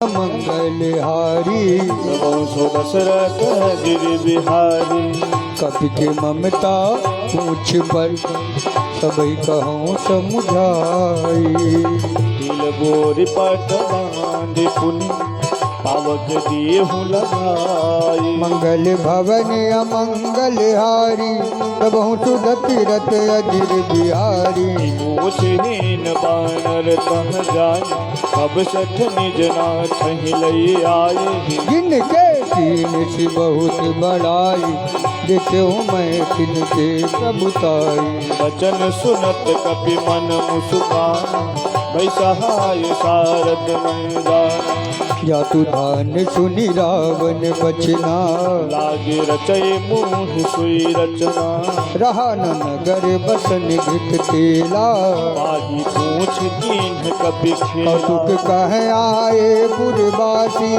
मंगलहारी सो दशरथ गिरि बिहारी। कपि के ममता पूछ पर सबई कहूँ समुझाई। तिल बोरी पट बांधि पुनि पावक देहु लगाई। मंगल भवन अमंगलहारी प्रभु सुदति रथ अजिर बिहारी। मोछहीन बानर तह जाय अब सठ निज नाथ लई आए। जिनके तीन सी बहुत बड़ाई देखो मैं तिनके प्रभुताई। वचन सुनत कपि मन मुस्कान भई सहाय सारद मैदान। जातु धान सुनि रावण बचना लागे रचय मुँह सुई रचना। रहा न नगर बसन घित तेला। पाही पूछ दीन कपि खेला। कौतुक कह आए पुरवासी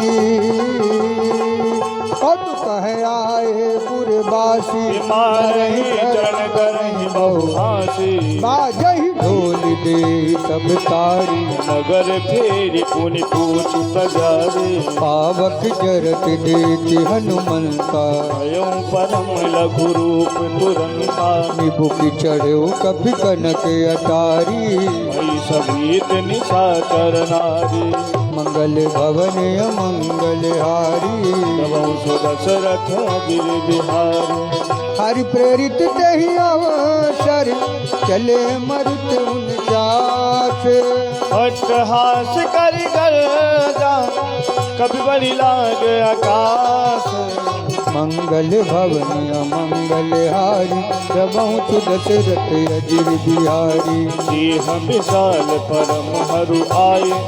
कौतुक कह आए पुरवासी। मारहि चरण करहि बहुहासी। बाजहि ढोल दे सब तारी। नगर फेरि पुनि पूछ सजारे। पावक जरत देति हनुमंता। भयो परम लघु रूप तुरंता। निबुक चढ़ो कपि कनक अटारी। भई सभीत निशाचर नारी। मंगल भवन अमंगलहारी तबहु सो दशरथ गिरि बिहारी। हरि प्रेरित दही अवसर चले मरुत उनचास। अट्टहास करि गर्जा कपि बलि लाग आकाश। मंगल भवन अमंगलहारी प्रभु दशरथ अजिर बिहारी। देह विशाल परम हरु आए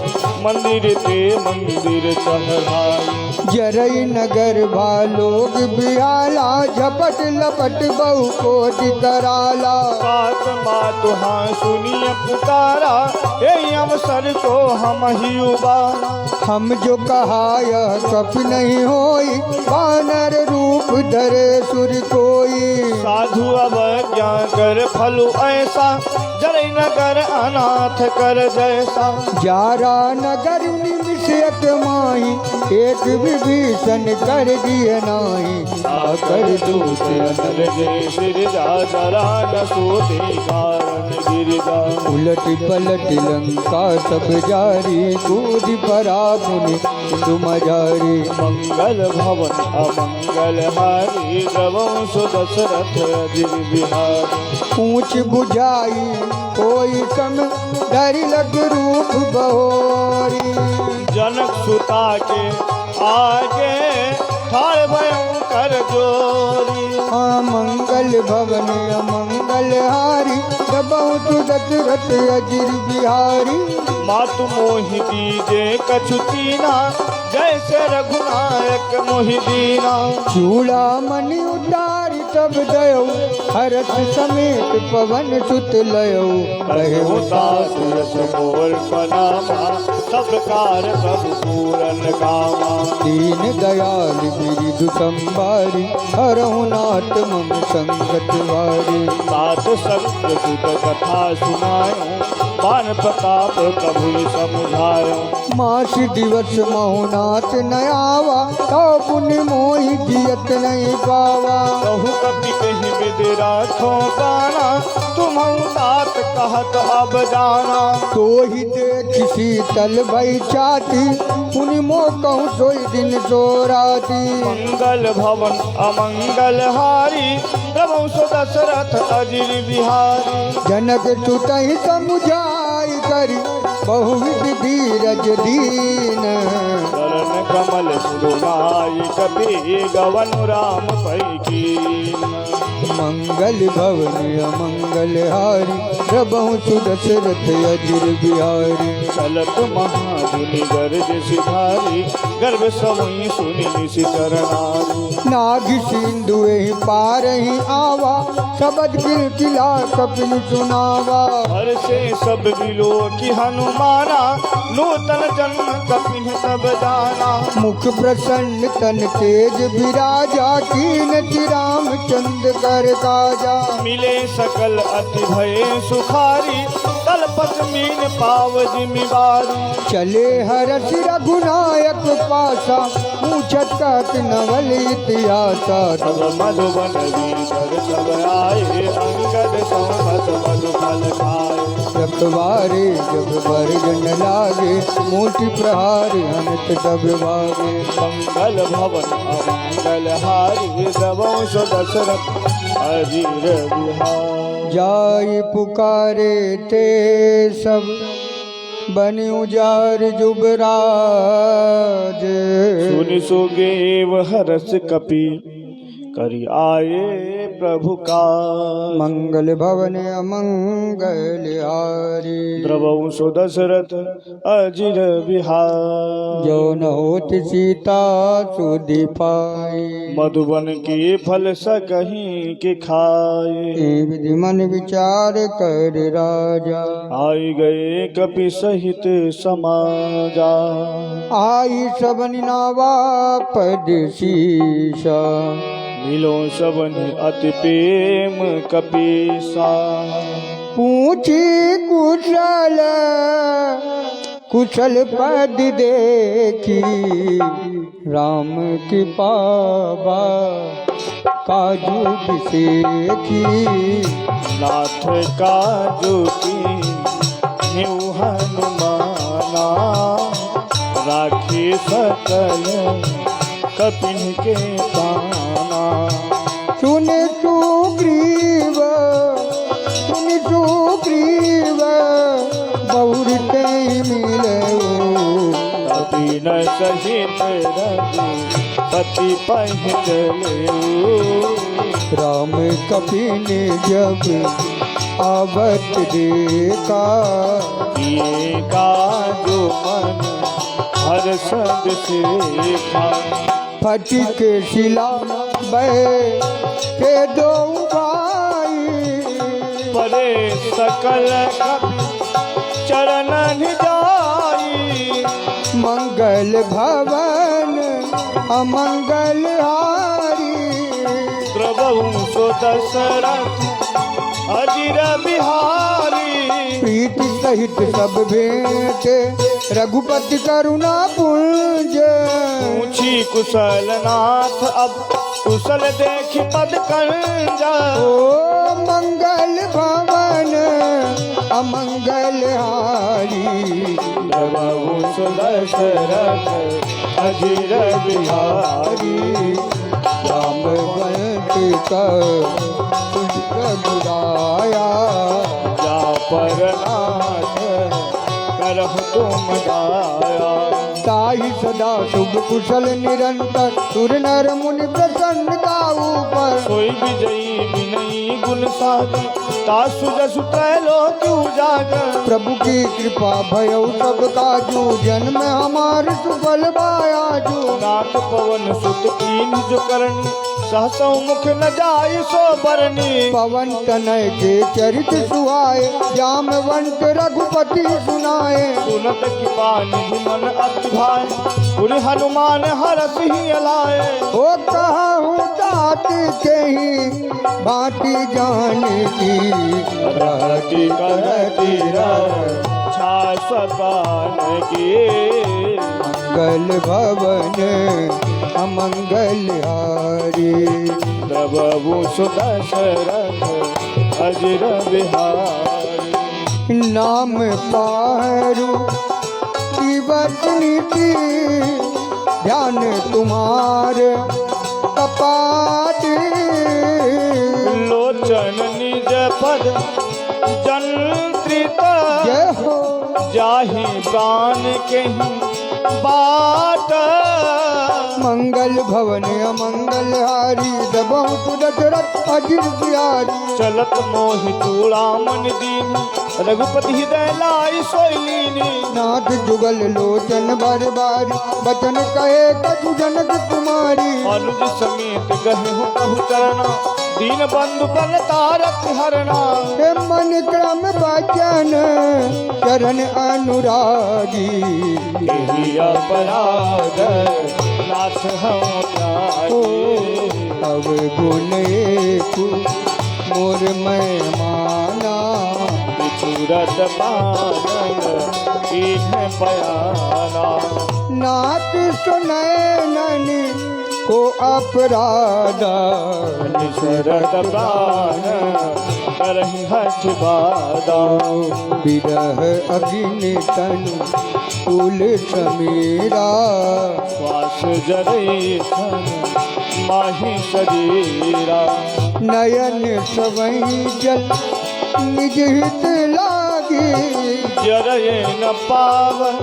मंदिर ते मंदिर चढ़ाए। जरई नगर भालोग बिहाला झपट लपट बहु कोटि कराला। कात मातु हाँ सुनिय पुकारा ए अवसर को हम ही उबारा। हम जो कहा यह कपि नहीं होई वानर रूप धरे सुर कोई। साधु अवज्ञा कर फलु ऐसा जरई नगर अनाथ कर जैसा। जारा नगर निमिषयक माही एक विभीषण कर दिए नाही। आकर दूत अनल जय सिर जा जरा न सोते कारण गिरजा। उलट पलट लंका सब जारी कूद परा मुनि तुमजारी। मंगल भवन अमंगल हारी प्रभु सो दशरथ अजिर बिहारी। पूछ बुझाई कोई सम डर लग रूप बहोरी। जनक सुता के आगे ठाड़ भयंकर जोरी। मंगल भवन अमंगल हारी बहुत दशरथ अजिर बिहारी। मातु मोहि दीजे कछु कीना जैसे रघुनायक मोहि दीना। चूड़ा मणि उतारी तब दयो हरत समेत पवन सुत लयो। कहो दास यश मोर पनामा सब कार प्रभु पूरन कामा। दीन दयाल गिरिधु संभारी हरहु नाथ मम संगत वारी। सात सत्य सुत कथा सुनायो बान प्रताप प्रभु समुझायो। मास दिवस महुनाथ न आवा तो पुण्य मोहि जियत नहीं पावा। कहु कपि कहि विदि राखो गाना तुम तात कहत अब जाना। तो ही देख शीतल भई छाती पुनि मो कहूँ सोई दिन सो राती। मंगल भवन अमंगल हारी प्रभु सो दशरथ अजिर बिहारी। जनक सुतहि समुझाई करी बहुविध धीरज दीन। चरण कमल सुनाई कपि गवन राम पैकीन। मंगल भवन अमंगल हारी प्रभु सुदशरथ अजिर बिहारी। चलत महाधुनि गर्ज सिधारी गर्भ समुई सुनि निशि चरणारी। नाग सिंधु पार ही आवा शबद किला कपिल सुनावा। हर से सब बिलो की हनुमाना नूतन जन्म कपिन सब जाना। मुख प्रसन्न तन तेज विराजा कीन रामचंद्र कर काजा। मिले सकल अति भय सुखारी तल पत मीन पाव जिम्मेदारी चले हरस रघुनायक पासा पूछत कहत नवल इतिहासा सब मधुबन वीर सब आए अंगद संवत मधुफल खाए रखवारे जब वर्जन लागे मोटी प्रहार अनंत तब भागे मंगल भवन अमंगल हारी दवंश दशरथ अजीर बिहार जाई पुकारे ते सब बनि उजार जुबराज सुनि सुगेव हरस कपि करि आए प्रभु का मंगल भवन अमंगल हारी द्रवौ सो दशरथ अजिर बिहार जो न होत सीता सुधि पाई मधुबन के फल सकहीं के खाए ए विधि मन विचार कर राजा आई गए कपि सहित समाजा आई सबनि नावा पद शीशा मिलो सबन अति प्रेम कपीसा पूछी कुशल कुशल पद देखी राम की पावा काजू बिसेखी नाथ काजू की न्यू हनुमाना राखी सकल कपिन के ताना सुन सुग्रीव बहुरते मिले कपि न सहित रघु पति पहुँचले राम कपि ने जब आवत देखा किए काजू मन हर संग से खा फटिक शिला बहे के दो भाई परे सकल कपि चरण जाई मंगल भवन अमंगल हारी द्रवहु सो दशरथ अजिर बिहारी प्रीति सहित सब भेंट रघुपति करुणा पुंज पूछी कुशल नाथ अब कुशल देखी पद कंजा ओ मंगल भवन अमंगल हारी द्रवहु सो दशरथ अजिर बिहारी राम वंश का रघुराया जा पर नाथ करहु तुम दाया ताहि सदा शुभ कुशल निरंतर सुर नर मुनि प्रसन्नता ऊपर सोई विजयी विनयी गुण सागर तासु जसु त्रैलोक उजागर प्रभु की कृपा भयउ सब काजू जन्म हमार सुफल बायाजू नाथ पवन सुत कीन जो करनी सहसौ मुख न जाय सो बरनी पवन तनय के चरित सुहाए जामवंत रघुपति सुनाए सुनत कृपा निधि मन अति भाई पुरि हनुमान हरस ही अलाए ओ कहूँ तात के ही बाटी जान की रहती करती छा सपान की मंगल भवन अमंगल हारी द्रवहु सो दशरथ अजिर बिहारी नाम पारू जीवत नीति ध्यान तुम्हारे कपाट लोचन निज पद जंत्रित जय हो जाहि प्राण के बाट मंगल भवन अमंगल हारी दबहु दशरथ अजिर बिहारी चलत मोहि चूड़ामन दीन रघुपति हृदय लाई सोईलीनी नाथ जुगल लोचन बार बारी बचन कहे कछु जनक कुमारी अनुज समेत गहे हो कहु चरना दीन बंधु बल तारक हरना हे मन क्रम बचन चरण अनुरागी यही अपराध नाथ हम ओ त्यागे अब गुण एक मोर मैं माना सूरत पानन कीन्ह बयाना। नाथ सुनैनन को अपराधा, निसरत प्राण करहि हठ बाधा। विरह अग्नि तनु कुल समीरा, श्वास जरई सन माहि शरीरा। नयन सवई जल निज हित लागी, जरये न पावन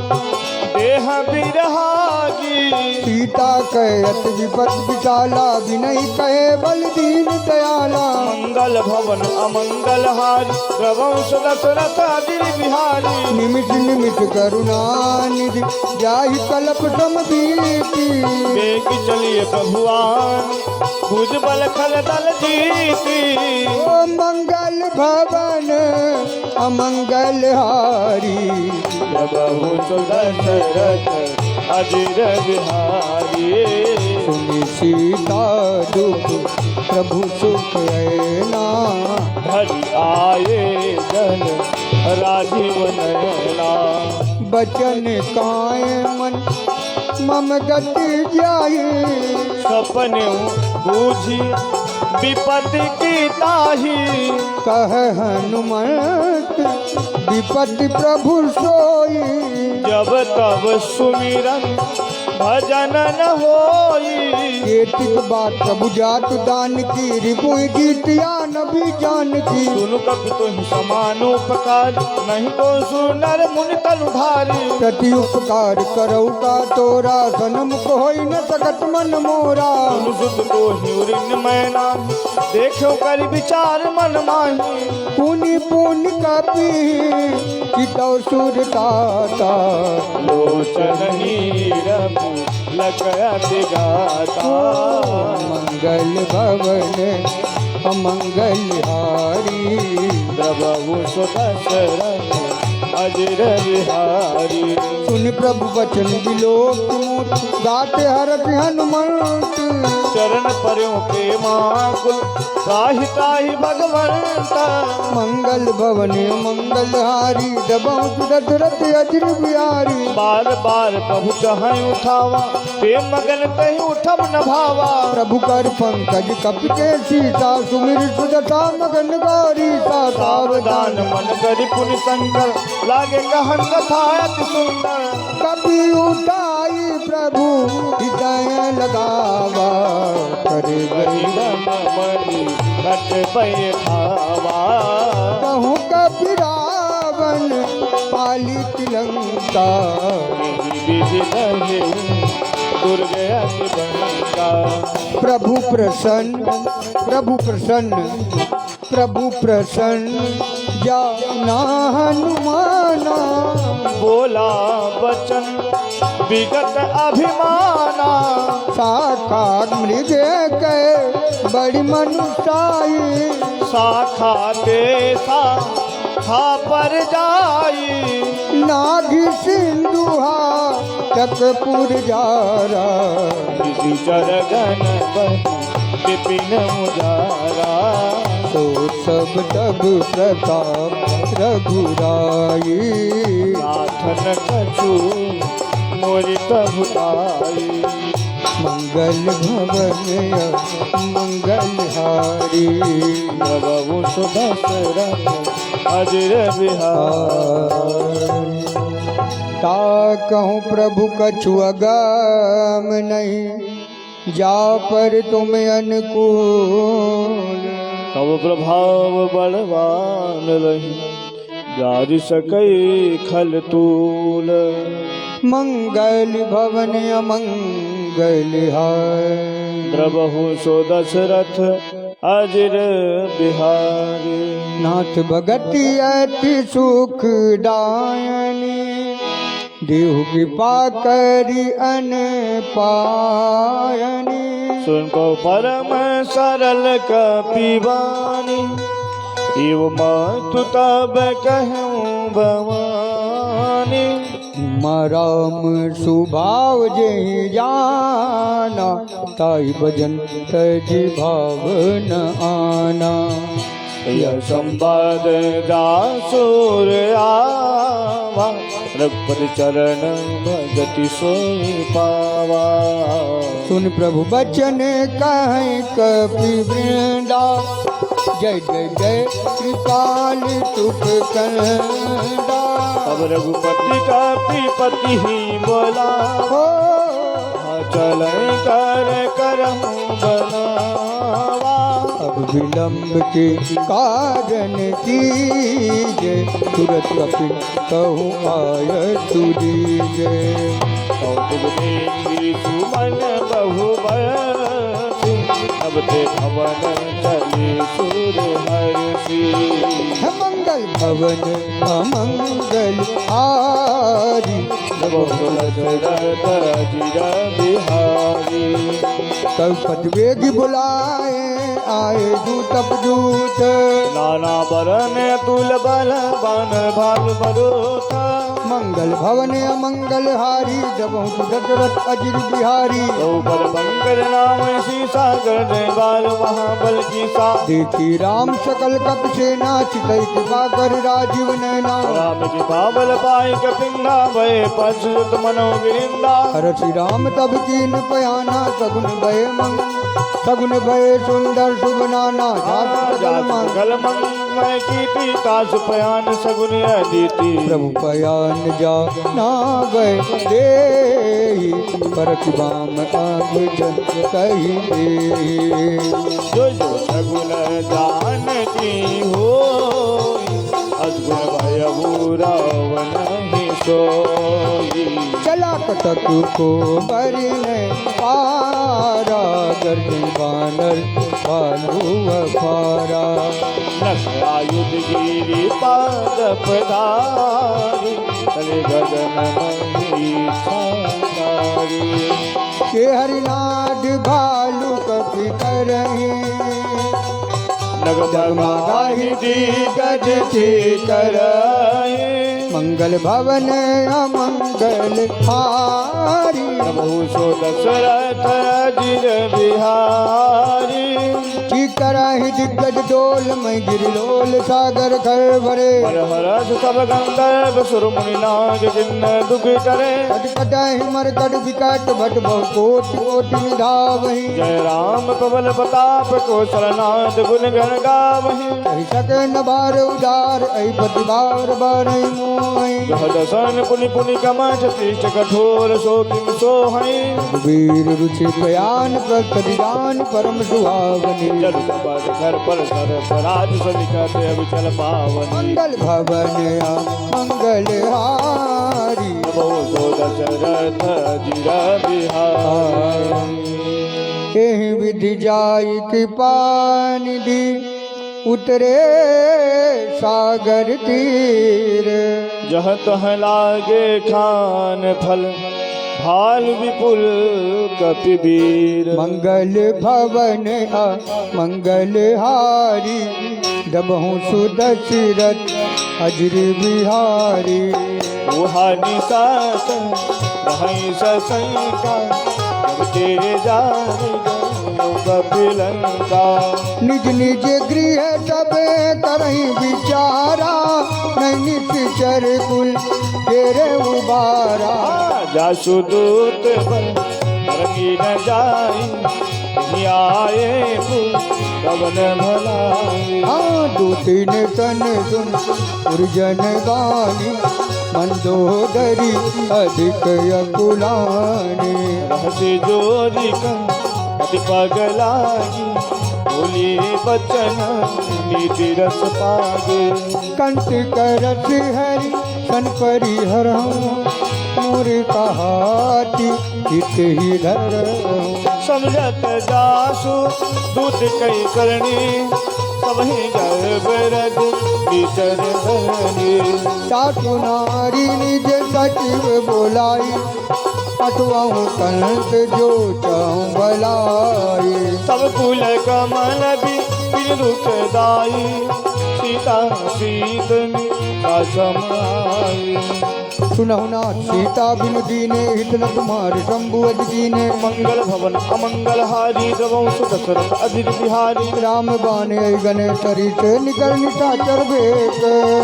देह बिरहागी। सीता कहत विपत विशाला, विनय कहे बल दीन दयाला। मंगल भवन अमंगल हारी, रघुवंश दशरथ अदिति बिहारी। निमिष निमिष करुणा निधि, जाहि कल्प समबीति। वेग चलिए प्रभुआन, भुज बल खल दल जीती। ओ मंगल भवन अमंगल हारी, रघुवंश दशरथ अदिति बिहारी। सुनि सीता दुख प्रभु सुख ऐना, हरि आए जन राजीव नयना। बचन काय मन मम गति जाई, सपने बूझी विपत्ति की ताही। कह हनुमत विपत्ति प्रभु सोई, जब तब सुमिरन भजन न होई। केतिक बात प्रभु जात दान की, रिपु जीतिया नबी जान की। सुनु कपि तुहि समानोपकार, नहीं को सुनर मुनि तनु भारी। प्रति उपकार करौ का तोरा, सनम को होई न सकत मन मोरा। सुनु सुत को हिउरिन मैना, देखो कर विचार मन माही। पुनि पुनि कपि चितौ सुर ताता, लोचन नीरबु लगत गाता। मंगल भवन अमंगल हारी, रघुवंश दशरथ अजर बिहारी। सुन प्रभु वचन विलोक मूर्त, गाते हरत हनुमंत। चरण पर्यों के माकुल, ताहि ताहि भगवंता। मंगल भवन मंगल हारी, दबहु दशरथ अजर बिहारी। बार बार प्रभु चाहे उठावा, ते मगन तहि उठब न भावा। प्रभु कर पंकज कपिते सीता, सुमिर सुदता मगन गौरी सा। सावधान मन करि पुनि शंकर, लागे कहन कथा अति सुंदर। कपि उठाई प्रभु हृदय लगावा, करे बहि मन मणि घट बैठावा। कहूँ कपि रावण पालित लंका, विधि रहे दुर्ग अति बंका। प्रभु प्रसन्न प्रभु प्रसन्न प्रभु प्रसन्न, जाना हनुमाना। बोला बचन विगत अभिमाना। साक्षात मृग के बड़ी मनुष्याई, शाखा देसा खा पर जाई। नाभि सिंधुहा चकपुर जारा, किसी चरगन विपिन मुजारा। तो सब तब प्रताप रघुराई, नाथन कछु मोरि तभुताई। मंगल भवन मंगल हारी, रघुवंश दशरथ अजर बिहारी। ता कहूँ प्रभु कछु अगम नहीं, जा पर तुम अनुकूल। तब प्रभाव बलवान रही, जारि सकई खल तूल। मंगल भवन अमंगल हारी, द्रवहु सो दशरथ अजर बिहारी। नाथ भगति अति सुख दायनी, देहु कृपा करी अन पायनी। सुन को परम सरल कपिवानी, एव मातु तब कहूँ भवानी। राम सुभाव जहि जाना, ताई भजन तज भाव न आना। यह संवाद दासुर आवा रघुपति चरण भगति सोई पावा। सुन प्रभु बचन कहें कपि वृंदा जय जय जय कृपाल तुक कंदा। अब रघुपति का पति ही बोला हो चल कर करहूँ बनावा। अब विलंब के कारण कीजे तुरत कपि कहूँ आय तुरीजे। कौतुक देंगी सुमन बहु बरसी अब ते भवन चले सुर हर्षि। मंगल भवन अमंगल हारी दशरथ जिर बिहारी। कब पद वेग बुलाए आए दूत अपदूत। नाना बरन तुल बल बन भाल बरोत। मंगल भवन अमंगल हारी जबहु दशरथ अजिर बिहारी। बल मंगल नाम सीसा कर बाल महाबल की सा। देखी राम सकल कप सेना चितई कृपा कर राजीव नैना। राम की बाबल पाई कपिंदा भय पशुत मनो गिरिंदा। हर श्री राम तब कीन पयाना सगुन भय सगुन भय सुंदर शुभ नाना। गल मैं कीर्ति तास पयान सगुन अदिति। प्रभु पयान जा ना गए दे परख बाम आग जन कही दे। जो जो सगुन जान की हो अद्गुण भय रावण ही सोई। चला कटक को बरने पारा गर्जन बानर बालू अखारा। आयुध गिरी पाद पधारी चले गगन मही। के हरिनाद भालू कपि करही नगमगाही दी गज थी कराए। मंगल भवन अमंगल हारी। बहु सो दशरथ जिर बिहारी। की कराही दिग्गज डोल मैं गिरलोल सागर खर भरे। हरस सब गंधर्व सुर मुनि नाग किन्नर दुख करे। कटकटाहि मरकट विकट भट बहु कोटि कोटि निधावहि। जय राम पवन प्रताप कौशलनाथ गुण गण गावहि। कहि सके न बार उदार ऐपति बार बारहि मोहि। दसन पुनि पुनि कमठ पृष्ठ कठोर सो किम सोहै। वीर रुचि प्रयान प्रतिदान परम सुहावनी। जल कपट घर पर सर पराज सनिकट अविचल पावनी। मंगल भवन मंगल हारी। बहु सो दशरथ जिर बिहारी। एहि विधि जाई कृपा निधि उतरे सागर तीर। जह तह लागे खान फल भाल विपुल कपिवीर। मंगल भवन मंगल हारी दबहु सुदशरथ अजिर बिहारी। वहानी सास नहीं ससंका जब तेरे जाने कपिलंका। निज निज गृह सबे करही विचारा नहीं निश्चर कुल तेरे उबारा। जासु दूत बल रंगी न जाई आए पवन भलाई। हाँ दूती ने तन सुन उर्जन गानी मंदोदरी अधिक अकुलानी। रहसी जोरी अति पगलागी बोली बचन नीति रस पागे। कंठ करत हरि सन परिहर मोर कहाती हित ही धर। समझत जासु दूत कई करनी सबहि गर्भ रज विचर धरनी। सासु नारी निज सचिव बोलाई पटवाऊँ कंठ जो चाहूँ भलाई। सब कुल कमल भी रुखदाई सीता सीतनी समाई। सुनहु नाथ सीता बिनु दीने हित न तुम्हारे शंभु अति कीने। मंगल भवन अमंगल हारी द्रवं सुदशरथ अजित बिहारी। राम बाने गणेश सरित निकर निशाचर भेक।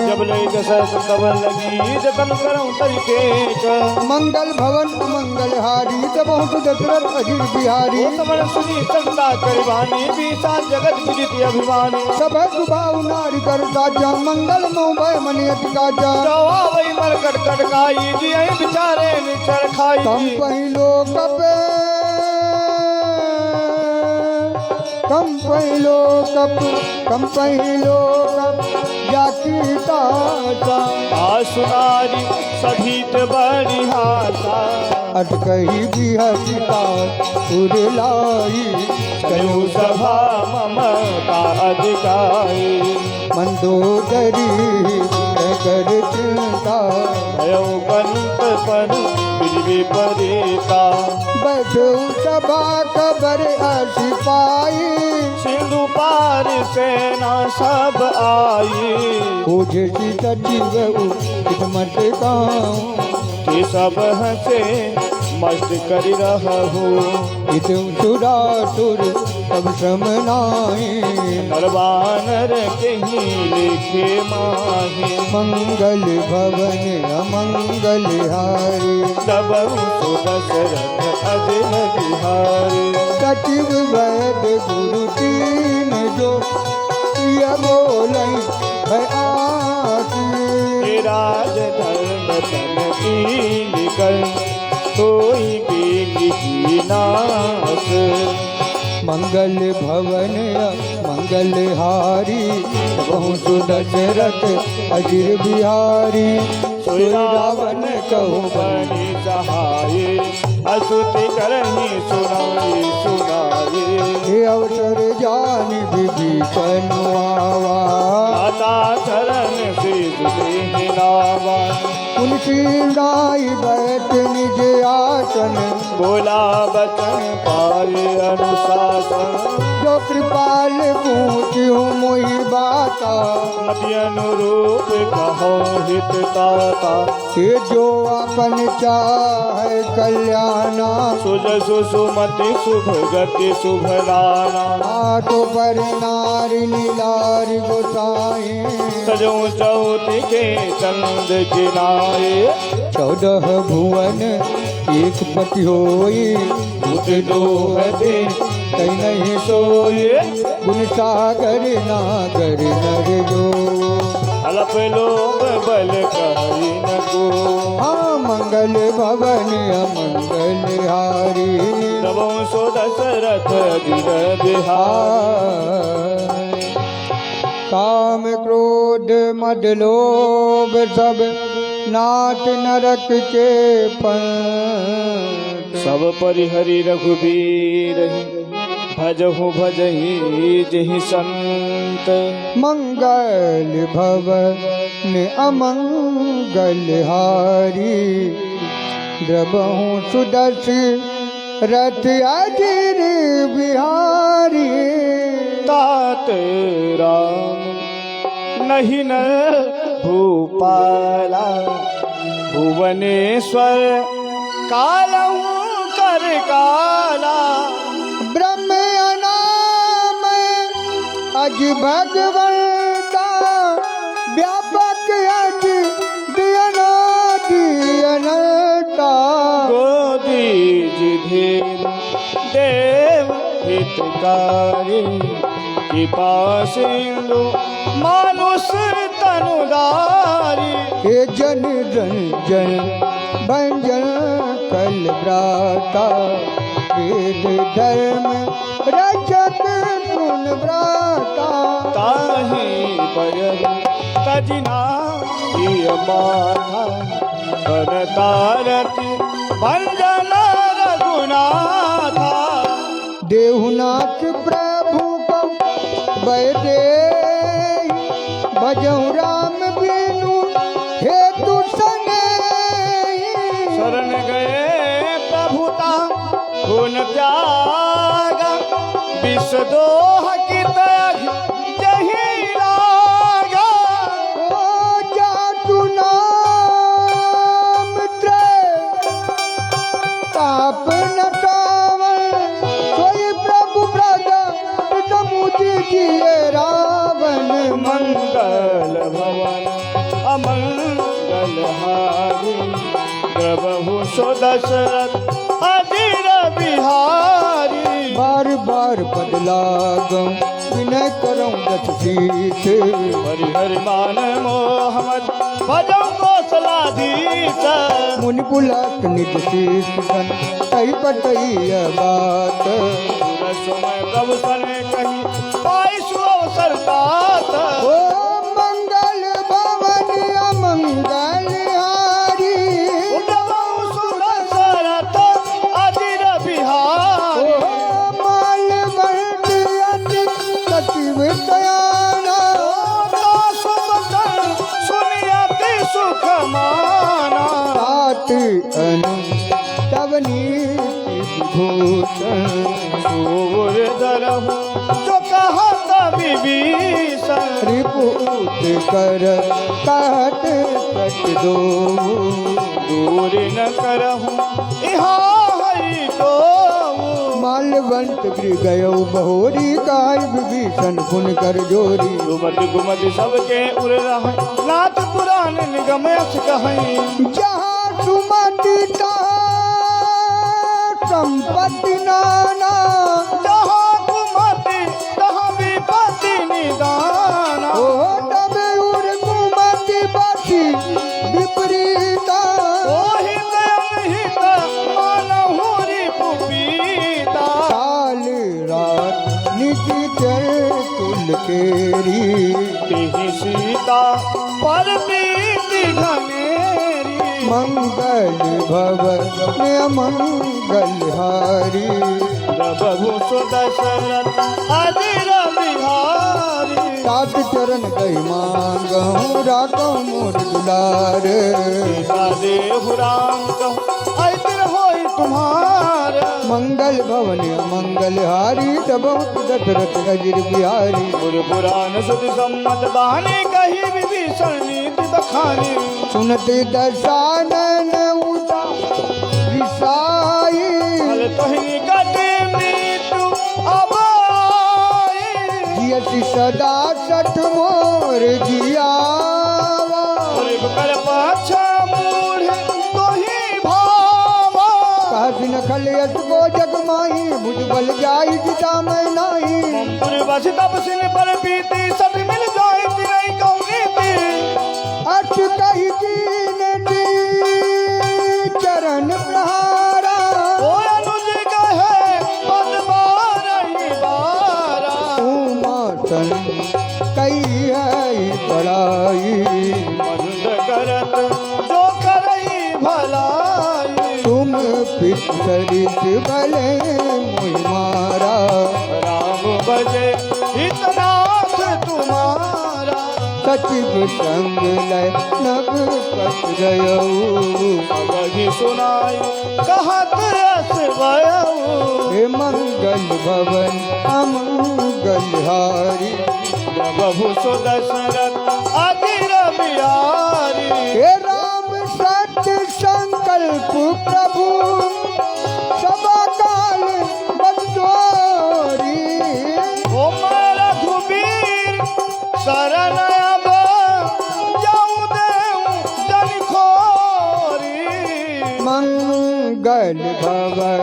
जब लय दशरथ तब लगी जतन करऊं तरिकेक। मंगल भवन अमंगल हारी द्रवं सुदशरथ अजित बिहारी। समर सुनी संता करवानी बीसा जगत विदित अभिमानी। सब सुभाव नारी कर साजा मंगल मोह मनि अति काजा। जवा वही मरकट कटकाई जी आई बिचारे निचर खाई। कम पहिलो कपे कम पहिलो कप जाकी ताता। आसुनारी सभीत बड़ी हासा। अटकही भी हसिता उरलाई। कयु सभा ममता अधिकारी। मंदोदरी कर चिंता। भयो कंत पर विपरीता। बैठो सभा कबर अर्षि पाई। सिंधु पार सेना सब आई। ओझे की सचिव किस्मत गाँव। कि सब हंसे मस्त करि रहू। इतम सुरासुर सब श्रम नाहि। नरवानर कहीं लिखे माही। मंगल भवन अमंगल हारी। तब सुदशरथ अजित बिहारी। सचिव वैद्य गुरु तीन जो प्रिय बोलई है आसी। राज धर्म तन की कर कोई की नाश। मंगल भवन मंगल हारी। बहु सुदशरथ अजिर बिहारी। सोई रावण कहूँ बनी सहाय। असुति करही सुनाई। हे अवसर जान विभीषण आवा। माता चरण से हिलावा। तुलसी गाई बैठ निज आसन। बोला बचन पाए अनुशासन। जो कृपाल पूछूं मोहि बाता। मति अनुरूप कहो हित ताता। हे जो अपन चाहे कल्याणा। सुज सुमति शुभ गति शुभ लाना। आठो पर नारी लीलारि गोसाई। सजो चौति के चंद किनाए। 14 भुवन एक पति होई। भूत दोह दे कहीं नहीं सोए। गुण सागर नागर नर जो। अलप लोभ बल कही न को। हाँ मंगल भवन अमंगल हारी। तबों सो दशरथ अजिर बिहारी। काम क्रोध मद लोभ सब नाट नरक के पंथ। सब परिहरि रघुबीर भजहु भजहि जहि संत। मंगल भवन अमंगल हारी। द्रबहु सुदशरथ अजिर बिहारी। तात राम नहीं न भूपाला। भुवनेश्वर कालहु कर काला। ब्रह्म अनाम अज भगवंता। व्यापक अज अनंता। गोदीज धीर देव हितकारी। कृपा सिंधु मानुष तनुदारी। हे जन रंजन भंजन कल व्राता। वेद धर्म रक्षक गुण व्राता। ताहि पर तजना माथा। कर तारति भंजन रघुनाथा। देहुनाथ प्रभु को बैदे। भजहु राम बिनु हेतु सने। शरण गए प्रभुता गुण त्यागा। विष दोह की तग जही लागा। ओ जातु दशरथ अधीर बिहारी। बार बार बदलागं विनय करऊं दस शीश। हरि हरि मान मोहम्मद भजो कौशलाधीश। मुनि पुलक निज शीश धन कही पटई बात। समय प्रभु सने कही पाई सुअवसर तात। ओ मंगल भवन अमंगल हारी। प्रभु सुदशरथ अधीर बिहारी। ओ माल वर्द अति सचिव दयाना। सुनियति सुख माना। तात अनु तवनी विभूषण। सूर धरहु जो कहा विभीषण। रिपुत कर कहत कट दो। दूर न करहु यहाँ हरि को। मालवंत गृह गयो बहोरी काय विभीषण पुन कर जोरी। घुमत घुमत सबके उड़ रहे नाथ पुराण निगम यश कहीं। जहाँ सुमति तहाँ संपत्ति नाना। जहाँ घुमति तहाँ विपत्ति निदाना। ओ तब उर कुमति बसी विपरीता। ओहि हित मानहु रिपुपीता। काल रात निजी चर तुल केरी। तेहि सीता पर प्रीति घनेरी। मंगल भवन मंगल हारी। प्रभु सुदशरथ अधीर बिहारी। सात चरण गई मांगहूँ राखो मोर दुलार। सीता देहु राम कहूँ ऐतिर होई तुम्हार। मंगल भवन मंगल हारी। तब दशरथ अजिर बिहारी। पुर पुराण सुधि सम्मत बहाने कही विभीषण नीति बखानी। सुनते दशानन उदा रिसाई। फल तोहि कटे मृत्यु अब आई। जियति सदा सठ मोर जियावा। कर पाछा मूढ़ तोहि भावा। काशी न खलियत को जगमाई। भुजबल जाई जिता मैं नाही। पुर बस तब सिन पर बीती सब मिल जाए तिरई कौनी थी। अच कही दीन दी चरण प्रहारा। ओ अनुज कहे पद बारहि बारा। उमातन कई है बड़ाई। मंद करत जो करई भलाई। तुम पितरित भले मुझ मारा। राम बजे हितनाथ तुम्हारा। सचिव संग लय नभ पत गयऊ। अगहि सुनाई कहत यस भयऊ। हे मंगल भवन अमंगल हारी। प्रभु सुदशरथ अधीर बिहारी। हे राम सत्य संकल्प प्रभु सभा काल बंदोरी। ओ रघुबीर शरण अब जाऊं देऊं जन खोरी। मंगल भवन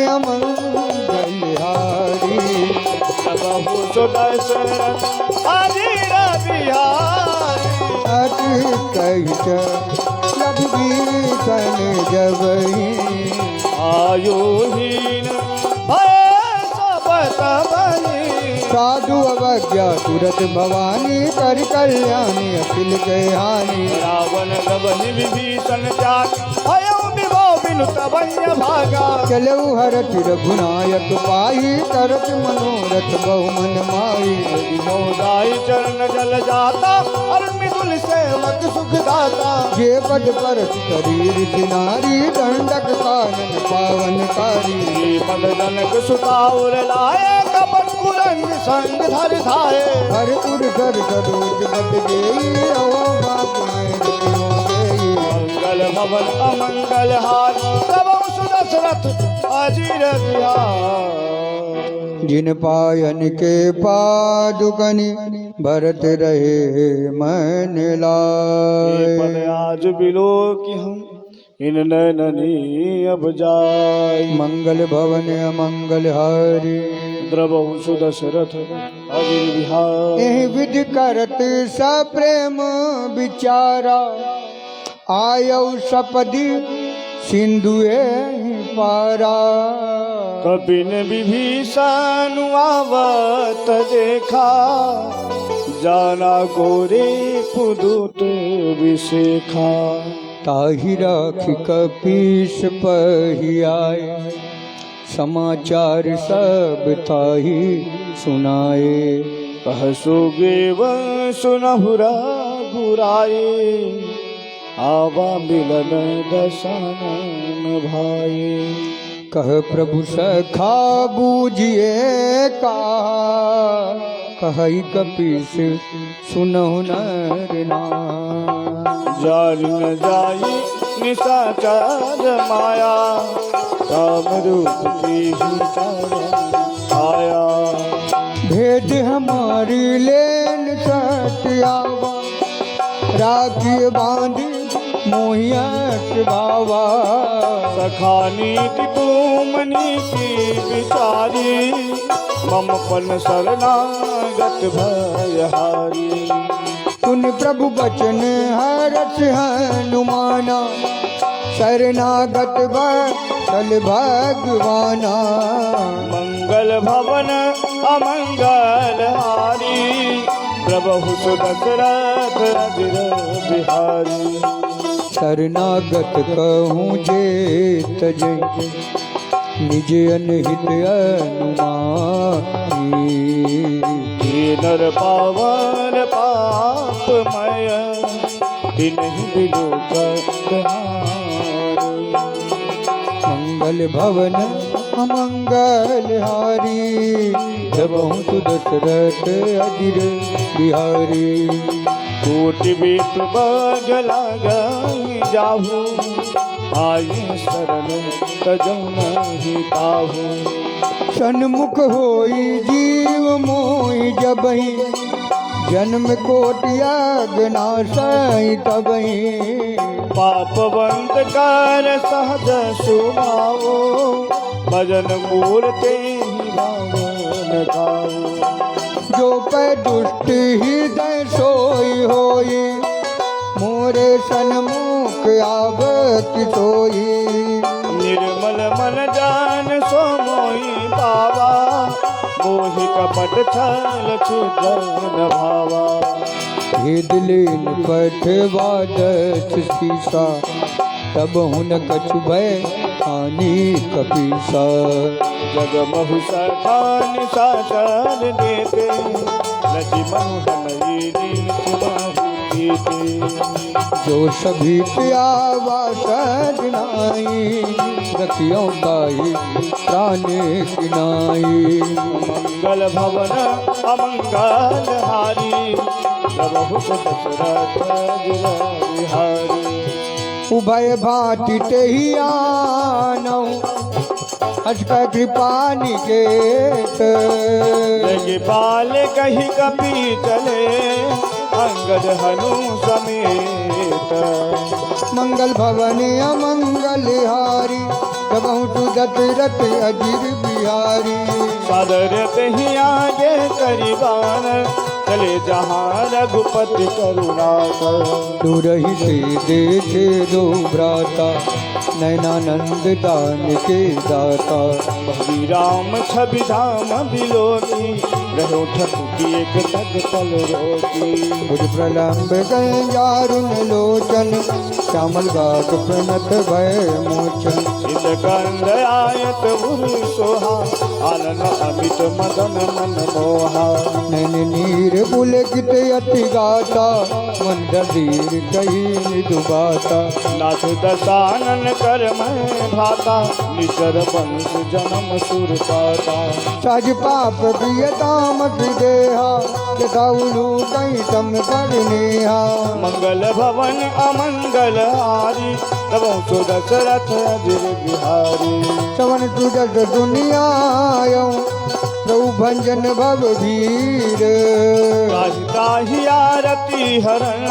अमंगल हारी। प्रभु सुदशरथ अधीर बिहारी। अट कहित लघुबीषण जबहि। आयुहीन भय सब तबहि। साधु अवज्ञा तुरत भवानी। कर कल्याणी अखिल कहानी। रावण गबहि विभीषण त्याग भयउ विभो बिनु तबैय भागा। चलऊ हरत रघुनायक पाई। तरत मनोरथ बहुमन माई। विनोदाई चरण जल जाता और मिदुल सेवक सुख दाता। जे पद परस शरीर सिनारी। दंडक कानन पावन कारी। पद जनक सुताउर लाए कपट कुरंग संग धर धाये। हर उर धर सरोज बद गेई। ओ बात में हो गई। मंगल भवन अमंगल हार। प्रभु सुदशरथ अधीर बिहार। जिन पायन के पादुकनि भरत रहे मन ये पद लाए। आज बिलो कि हम इन नैननी अब जाय। मंगल भवन अमंगल हारी द्रवहु सुदशरथ अजिर बिहार। एहि विधि करत सप्रेम विचारा आयौ सपदि सिंधुए पारा। कपिन विभीषण आवत देखा जाना गोरे पुदुत विशेखा। ताहि राखि कपीस पहियाए समाचार सब ताहि सुनाए। कह सुग्रीव सुनहु रघुराए आवा मिलन दशनन भाई। कह प्रभु सखा बूझिए कहा कहई कपीस सुनहु नर नाम। जान न जाई निशाचर माया काम रूप की आया। भेद हमारी लेन सत्यावा राखी बांध मोहियत बाबा। सखा नीति तुमनी की विचारी मम पन शरणागत भयहारी। सुन प्रभु बचन हरष हनुमाना शरणागत चल भगवाना। मंगल भवन अमंगल हारी प्रभु सुदशरथ अजिर बिहारी। शरणागत कहूँ जे तजय निज अनहित अनुमानी। ये नर पावन पापमय तिन्हि विलोकन हारी। मंगल भवन अमंगल हारी जबहु तु दशरथ अजिर बिहारी। कोटि बेत बग लागई जाहू आये शरण तजौ नहीं पाहू। सन्मुख होई जीव मोहि जबहि जन्म कोटिया नाशई तबहि। पापवंत कर सहज सुभावो भजन मूर्ते भावन गाओ। जो पै दुष्ट हृदय सोई होई मोरे सन्मुख आवत सोई। निर्मल मन जान सो मोहि पावा मोहि कपट छल छुदन भावा। भेद लेन पठवादस सीसा तब हुन कछु भय हानि कपीसा। जग महु सखान साचर देते लजी मोहन जीते। जो सभी त्यावा सजनाई रखियों ताई प्राणे किनाई। मंगल भवन अमंगल हारी प्रभु दशरथ अजिर बिहारी। उभय भांति तेहि आनौ अष्ट कृपा निकेत। जग पाल कही कपी चले अंगद हनु समेत। मंगल भवन अमंगल हारी जबहु तु दशरथ अजिर बिहारी। सादर तही आगे करीबान चले जहाँ रघुपति करुणा कर। दूरहि से देखे दो भ्राता नैनानंद दान के दाता। भगवी राम छवि धाम बिलोकी रहो ठकुटी एक तग तल रोकी। बुझ प्रलंब गए जारुन लोचन श्यामल गाक प्रणत भय मोचन। सिद्ध कंद आयत उर सोहा आनन अमित मदन मन मोहा। नैन नीर पुलकित अति गाता मन दीर कही दुबाता। नाथ दशानन कर मैं भाता निशर वंश जन्म सुर पाता। सज पाप प्रियताम देहा दाउलू कहीं तम करनेहा। मंगल भवन अमंगल हारी तबो सो दशरथ अजिर बिहारी। सवन तुझ दुनिया प्रभु भंजन भव वीर। ताहि ताहि आरती हरण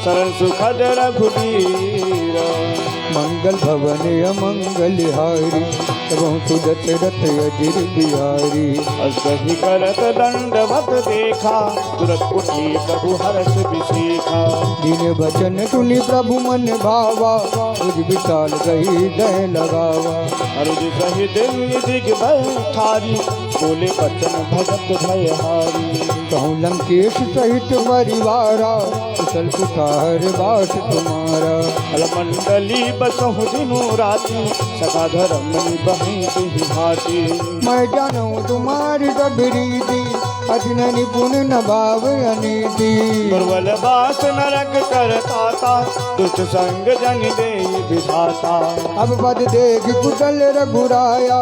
शरण सुखद रघुबीर। मंगल भवन अमंगल हारी तबहु सुदशरथ अजिर बिहारी। असहि करत दंडवत देखा तुरत उठी प्रभु हर्ष विशेखा। दीन वचन सुनि प्रभु मन भावा तुझ विशाल गही दय लगावा। अर्ज सहित दिग बैठारी बोले बचन भगत भयहारी। कहूँ लंकेश सहित परिवारा कुशल कुठार बास तुम्हारा। अलमंडली बसहु दिनु राति सदा धर्म निबहि भाती। मैं जानूं तुम्हारी गढ़रीति अतिन निपुण न भाव अनीति। दुर्बल बास नरक करताता दुष्ट संग जन दे विधाता। अब पद देख कुशल रघुराया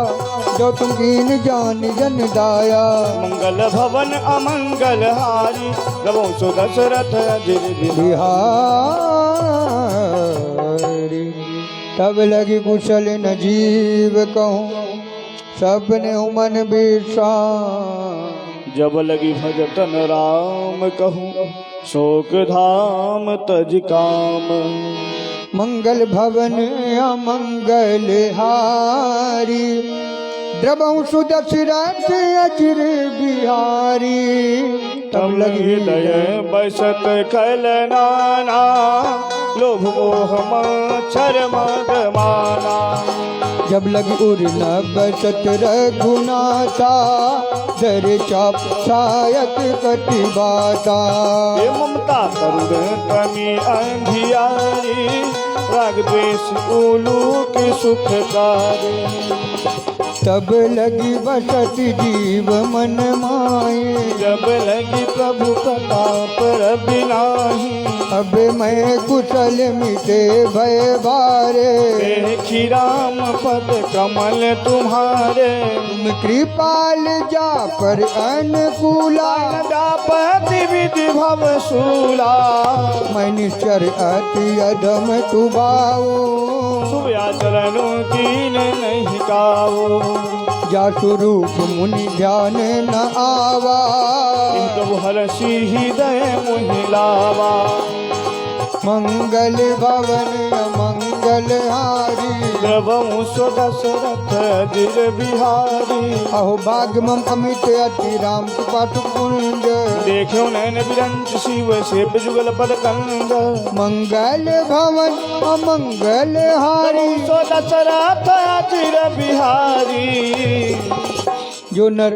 जो तुम कीन जान जन दाया। मंगल भवन अमंगल हारी गवो सो दशरथ अजिर बिहारी। तब लगी कुशल न जीव कहूँ सबने मन विश्राम। जब लगी भजतन राम कहूँ शोक धाम तज काम। मंगल भवन अमंगल हारी द्रवहु सुदशरथ अजिर बिहारी। तब लगी दय बसत कल नाना लोभ मोह मच्छर मद माना। जब लगी उर न बसत रघुनाथा दर चाप सायक कटिबाता। ये ममता करुण तमी अंधियारी राग द्वेष उलू के सुखकारी। तब लगी बसत जीव मन माए जब लगी प्रभु प्रताप रवि नाही। अब मैं कुशल मिटे भय बारे देखी राम पद कमल तुम्हारे। तुम कृपाल जा पर अनुकूला जापति विधि भव सूला। मैं निश्चर अति अधम तुबाओ सुव्या चरणों कीन नहीं काओ। जा स्वरूप मुनि ध्यान न आवा प्रभु हर्षि हृदय मोहिलावा। मंगल भवन मंगल हारी द्रवहु सो दशरथ अजिर बिहारी। अहो भाग्यमम अमित अति राम कृपाटु कुंज। देखो नैन विरंच शिव से जुगल पद कंद। मंगल भवन अमंगल हारी सो दशरथ अजिर बिहारी। जो नर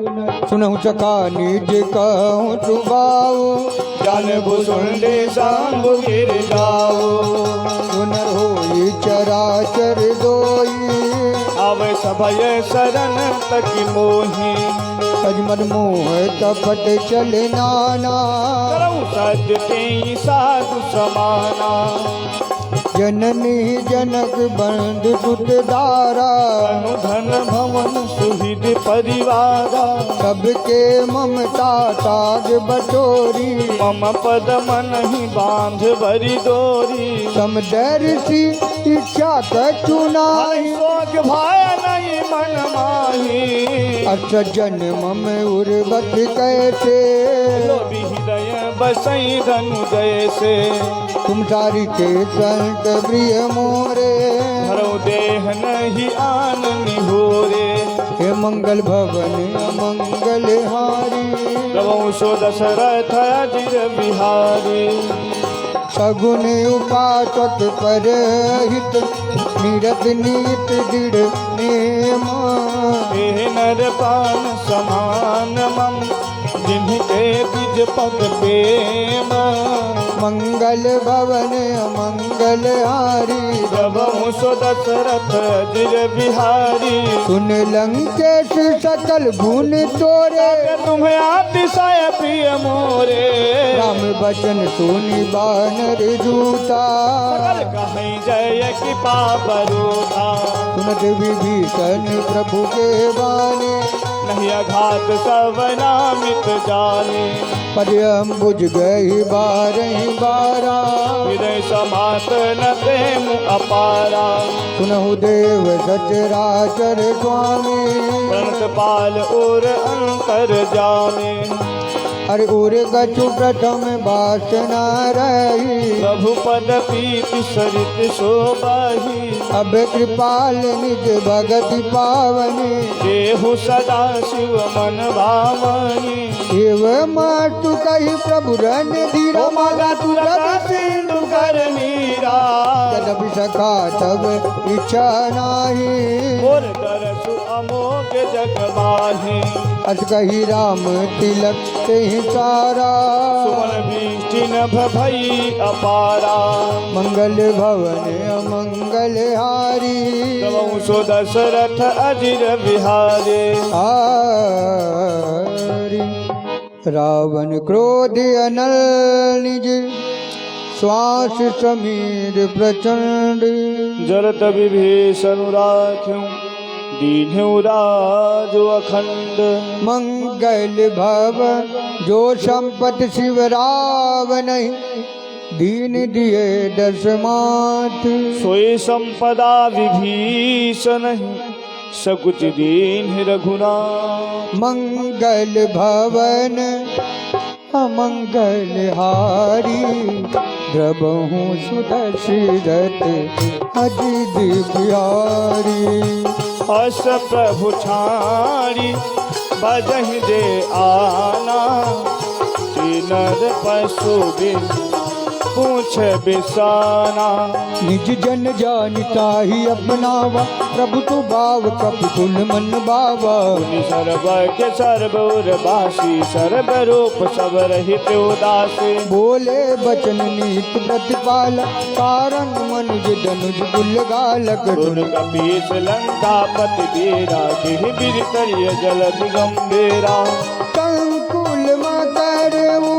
सुनहु सका निज कहूँ सुबाओ जान भुसुंडे सांग गिर जाओ। जो नर होई चराचर दोई आवे सभय शरण तक मोही। अजमन मोह कपट चल नाना करऊं सजते साधु समाना। जननी जनक बंद सुत दारा धन भवन सुहृद परिवारा। सबके ममता ताज बटोरी मम पद मन ही बांध भरी डोरी। समदर्शी इच्छा कचुनाई शोक भाय नहीं मन माही। असजन मम उर्वत कैसे लोभी हृदय बसई धनु जैसे। तुम सारी के संत प्रिय मोरे भरो देह नहीं आन निहोरे। हे मंगल भवन अमंगल हारी प्रभु सो दशरथ अजिर बिहारी। सगुन उपासक पर हित निरत नीत दृढ़ नेमा। हे नर प्राण समान मम जिनके द्विज पद प्रेम। मंगल भवन अमंगल हारी प्रभु सो दशरथ अजिर बिहारी। सुन लंकेश सकल गुण तोरे तुम्हें अतिशय प्रिय मोरे। राम बचन सुनि बानर जूता सकल कहीं जय कृपा बरोधा। सुनत विभीषण प्रभु के बानी नहीं अघात सब नामित जाने। पद अम्बुज गई बारही बारा हृदय समात न प्रेम अपारा। सुनहु देव सचराचर स्वामी प्रणत पाल और अंतर जाने। अरे उर गचु प्रथम वासना रही प्रभु पद पीति सरित शोभाही। अब कृपाल निज भगति पावनी देहु सदा शिव मन भावनी एव मातु कही प्रभु रन धीरा माला तुरत सिंधु कर मीरा तदपि सखा तब इच्छा नाही मोर दरसु अमोघ जग बाहे अस कही राम तिलक ते सारा सुमन बृष्टि नभ भई अपारा मंगल भवन अमंगल हारी तवं सो दशरथ अजिर बिहारे हारी रावण क्रोध अनल निज श्वास समीर प्रचंड जरत विभीषण राख्यूं दीन्हु राजु अखंड मंगल भवन जो संपत शिव रावण दीन दिए दशमात सोई संपदा विभीषण सकुच दीन रघुनाथ मंगल भवन अमंगल हारी द्रबहु सुदशरथ अजित बिहारी अस प्रभु छाड़ी बजहि दे आना नर पशु बिन पूछ बिसाना निज जन जानिता ही अपनावा प्रभु तो भाव कप कुल मन बावा मुनि सर्व के सर्वोर बासी सर्व रूप सब रहित उदासी बोले बचन नीत प्रतिपाल कारण मनुज धनुज कुल गालक गुण कपीस लंका पति बीरा गिर बिर करिय जल दिगंबेरा संकुल मतरऊ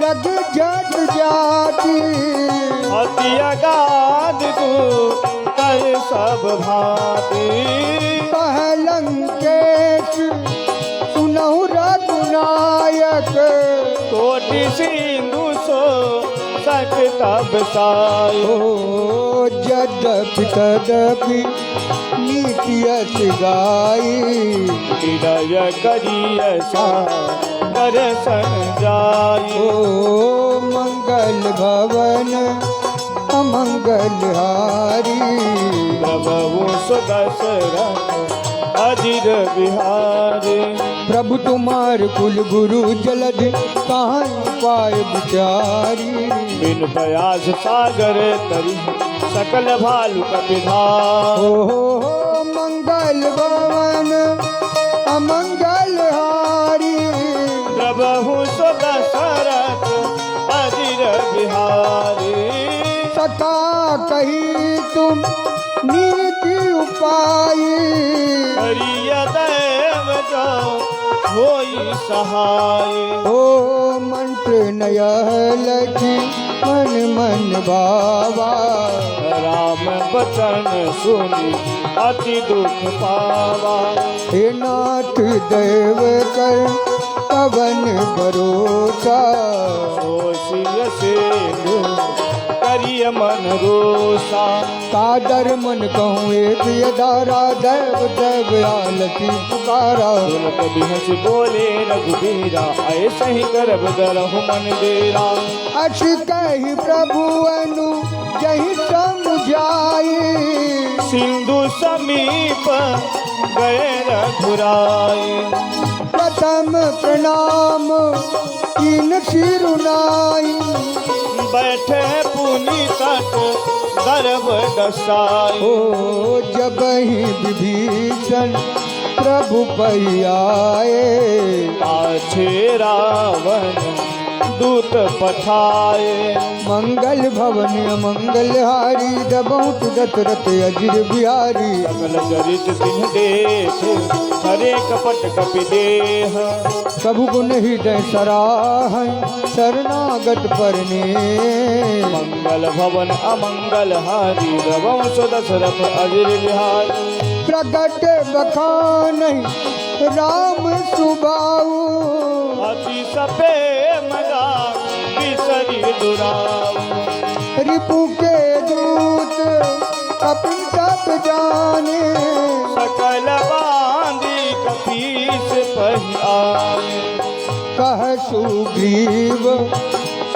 रग जट जाति अति अगाध तू कर सब भांति कहलंकेश सुनहु रघुनायक कोटि सिंधु सो सक तब साई ओ जदपि तदपि नीति अस गाई हृदय करिय सा दर्शन जाई ओ मंगल भवन अमंगल हारी प्रभु सुदशरथ अजिर बिहारी प्रभु तुम्हार कुल गुरु जलद कहाँ पाए बिचारी बिन प्रयास सागर तरी सकल भालु कपिधार ओ मंगल भवन अमंगल हारी प्रभु सुदशरथ अजिर बिहारी सता कही तुम नीति उपाय हरिय देव जो होई सहाय ओ मंत्र नय लखी मन मन बाबा राम बचन सुनी अति दुख पावा हे नाथ देव कर पवन भरोसा सोशिय से करिय मन रोसा कादर मन कहूँ एक यदारा देव देव आलती पुकारा सुनत बिहस बोले रघुबीरा ऐसे ही करब दरहु मन डेरा अस कही प्रभु अनु जही समझाई सिंधु समीप गए रघुराई प्रथम प्रणाम इन सिरुनाई बैठे पुनि तट गर्भ दसाई ओ जब ही विभीषण प्रभु पही आए पाछे रावण दूत पठाए मंगल भवन मंगल हारी दबौत दशरथ अजिर बिहारी सकल चरित सिंह देख हरे कपट कपि देह प्रभु गुण हृदय सराह शरणागत परने मंगल भवन अमंगल हारी रवंश दशरथ अजिर बिहारी प्रगट बखान राम सुबाऊ अति सपे मगा बिसरी दुराऊ रिपु के दूत अपनी तप जाने सकल बांधी कपीस पही आए कह सुग्रीव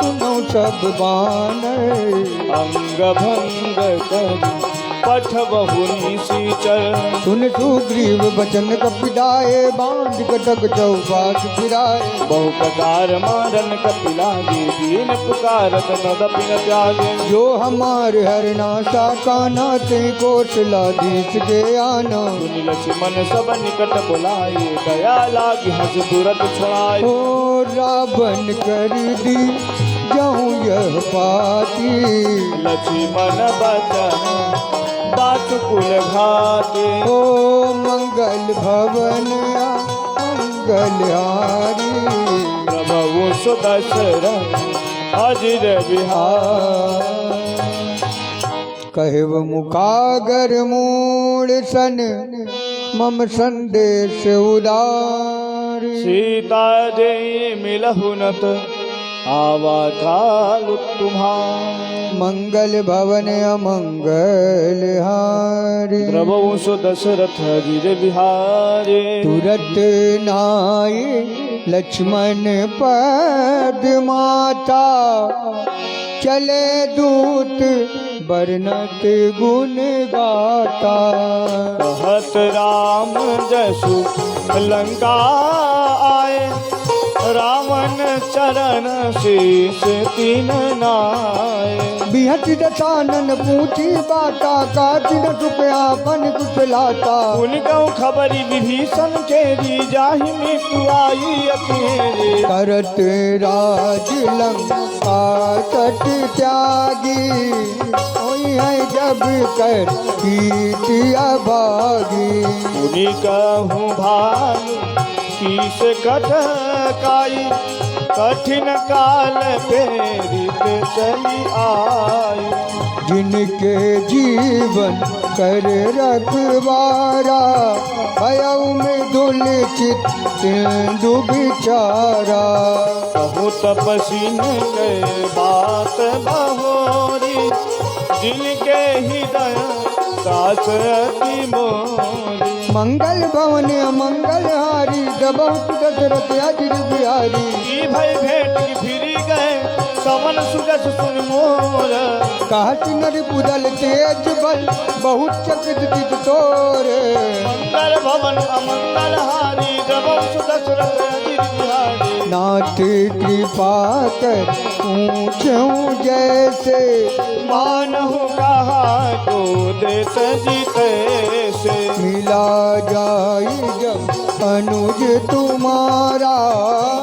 सुनो सब बान अंग भंग कर पठ बहु निशीचर सुन सुग्रीव बचन कपिलाए बांध कटक चौपाट फिराए बहु प्रकार मारन कपिलागे दीन पुकारत तदपि न त्यागे जो हमार हरनाशा काना ते कौशलाधीश के आना सुनि लक्ष्मण सब निकट बुलाए दया लागी हंस तुरत छुड़ाए ओ रावण कर दी जाऊं यह पाती लक्ष्मण बचन बातुकुल घाते ओ मंगल भवन मंगलहारी प्रभु सुदशरथ अजिर बिहार कहव मुखागर मूल सन मम संदेश उदार सीता दे मिलहु नत आवा थालु तुम्हार मंगल भवन अमंगल हारी प्रभु सुदशरथ अजिर बिहारे तुरत नाई लक्ष्मण पद माता चले दूत बरनत गुण गाता कहत राम जसु लंका आए रावण चरण शीश तीन नाय बिहट दसानन पूछी बाता काट न टुकया पन कुचलाता उनकौ खबरी विभीषण केरी जाहि मृत्यु आई अकेले करत राज लंका तट त्यागी होई है जब कर कीर्ति अभागी उनि कहूँ भानु कीस कटकाई कठिन काल प्रेरित चली आई जिनके जीवन कर रखवारा भयउ में दुल चित सिंधु बिचारा कहूँ तपसी के बात बहोरी जिनके हृदय दास अति मोरी मंगल भवन अमंगल हारी बहुत दशरथ अजिर बिहारी की भय भेंट की फिरी गए सवन सुजस सुन मोर कहत नर पुदल तेज बल बहुत चकित तोरे मंगल भवन अमंगल हारी जब सुदशरथ अजिर बिहारी नाथ कृपा कर पूछूं जैसे मानहु कहा को देत जीते से मिला जाई जब अनुज तुम्हारा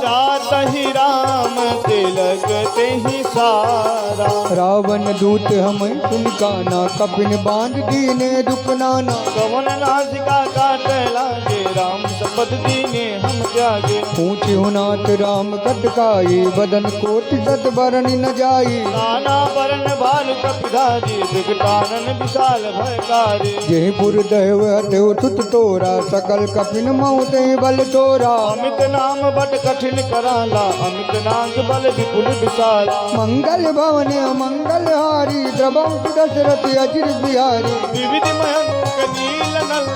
जात ही राम तिलक ते ही सारा रावण दूत हम सुनकाना कपिन बांध दीने दुपनाना कवन नासिका काट लागे राम शपथ दीने हम त्यागे पूछे नाथ राम कटकाई बदन कोट सत बरन न जाई नाना वरण भालु कपिधारी विकटानन विशाल भयकारी जयपुर दैव देव तुत तोरा सकल कपिन मऊते बल तोरा अमित नाम बट कठिन कराला अमित नाग बल विपुल विशाला मंगल भवन मंगल हारी द्रवम दशरथ अजिर बिहारी विविध मयंक नील नल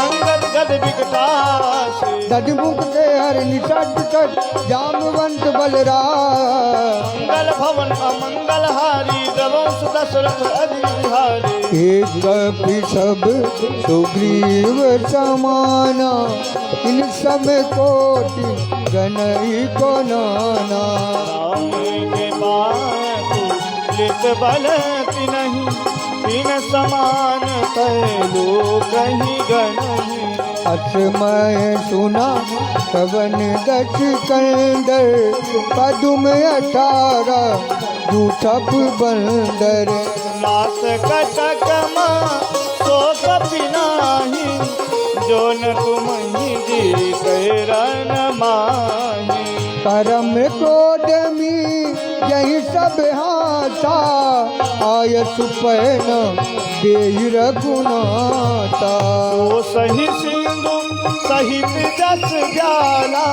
अंगद गद विकटासे दधमुख के हर निषद तट जामवंत बलराम मंगल भवन अमंगल हारी द्रवंश दशरथ अजिर बिहारी एक कपि सब सुग्रीव समाना इन सब कोटि गनई को नाना राम के बातु लित बल नहीं तीन समान तैलो कहीं गनहि असमय सुना सवन दस कंदर पदुम 18 जूठप बंदर नास कटकमा सो कपि नाही जो न तुम ही जी कैरन माही करम क्रोधमी यही सब हाथा आय सुपैन देहि रघुनाथा ओ सही सिंधु सहित जस जाला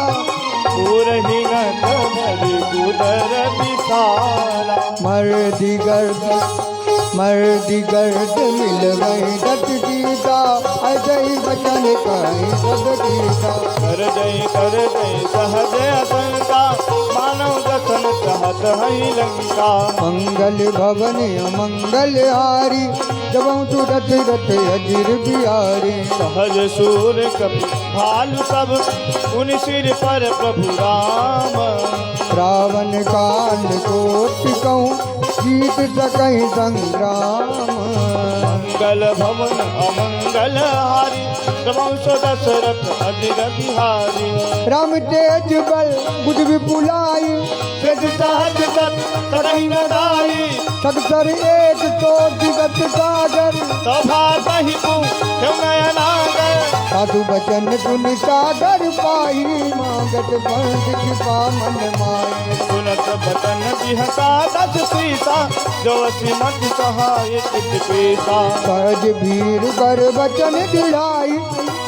पूरहि नथ भरि गुदर विशाला मर्दी गर्द मिल गई दत गीता अजय बचन कहीं सब गीता कर जय सहज असंका मानव दसन चाहत है लंका। मंगल भवन अमंगल हारी जबों तू रथ रथ अजीर बिहारी। सहज सूर कपि भालु सब उन सिर पर प्रभु राम। रावण काल कोट कहूँ जीत सकहीं संग्राम। मंगल भवन अमंगल हारी रघुवंश दशरथ अजिर बिहारी। राम तेज बल बुध विपुलाई सिद्ध सहज सत तरहि न दाई। सगसर एक तो दिगत सागर सभा सहि क्यों नयनागर। साधु बचन सुन सागर पाई मांगत बंद कृपा मन माई। सुनत बचन बिहसा दस सीसा जो श्रीमत सहाय चित पेशा। सहज भीर कर बचन दिलाई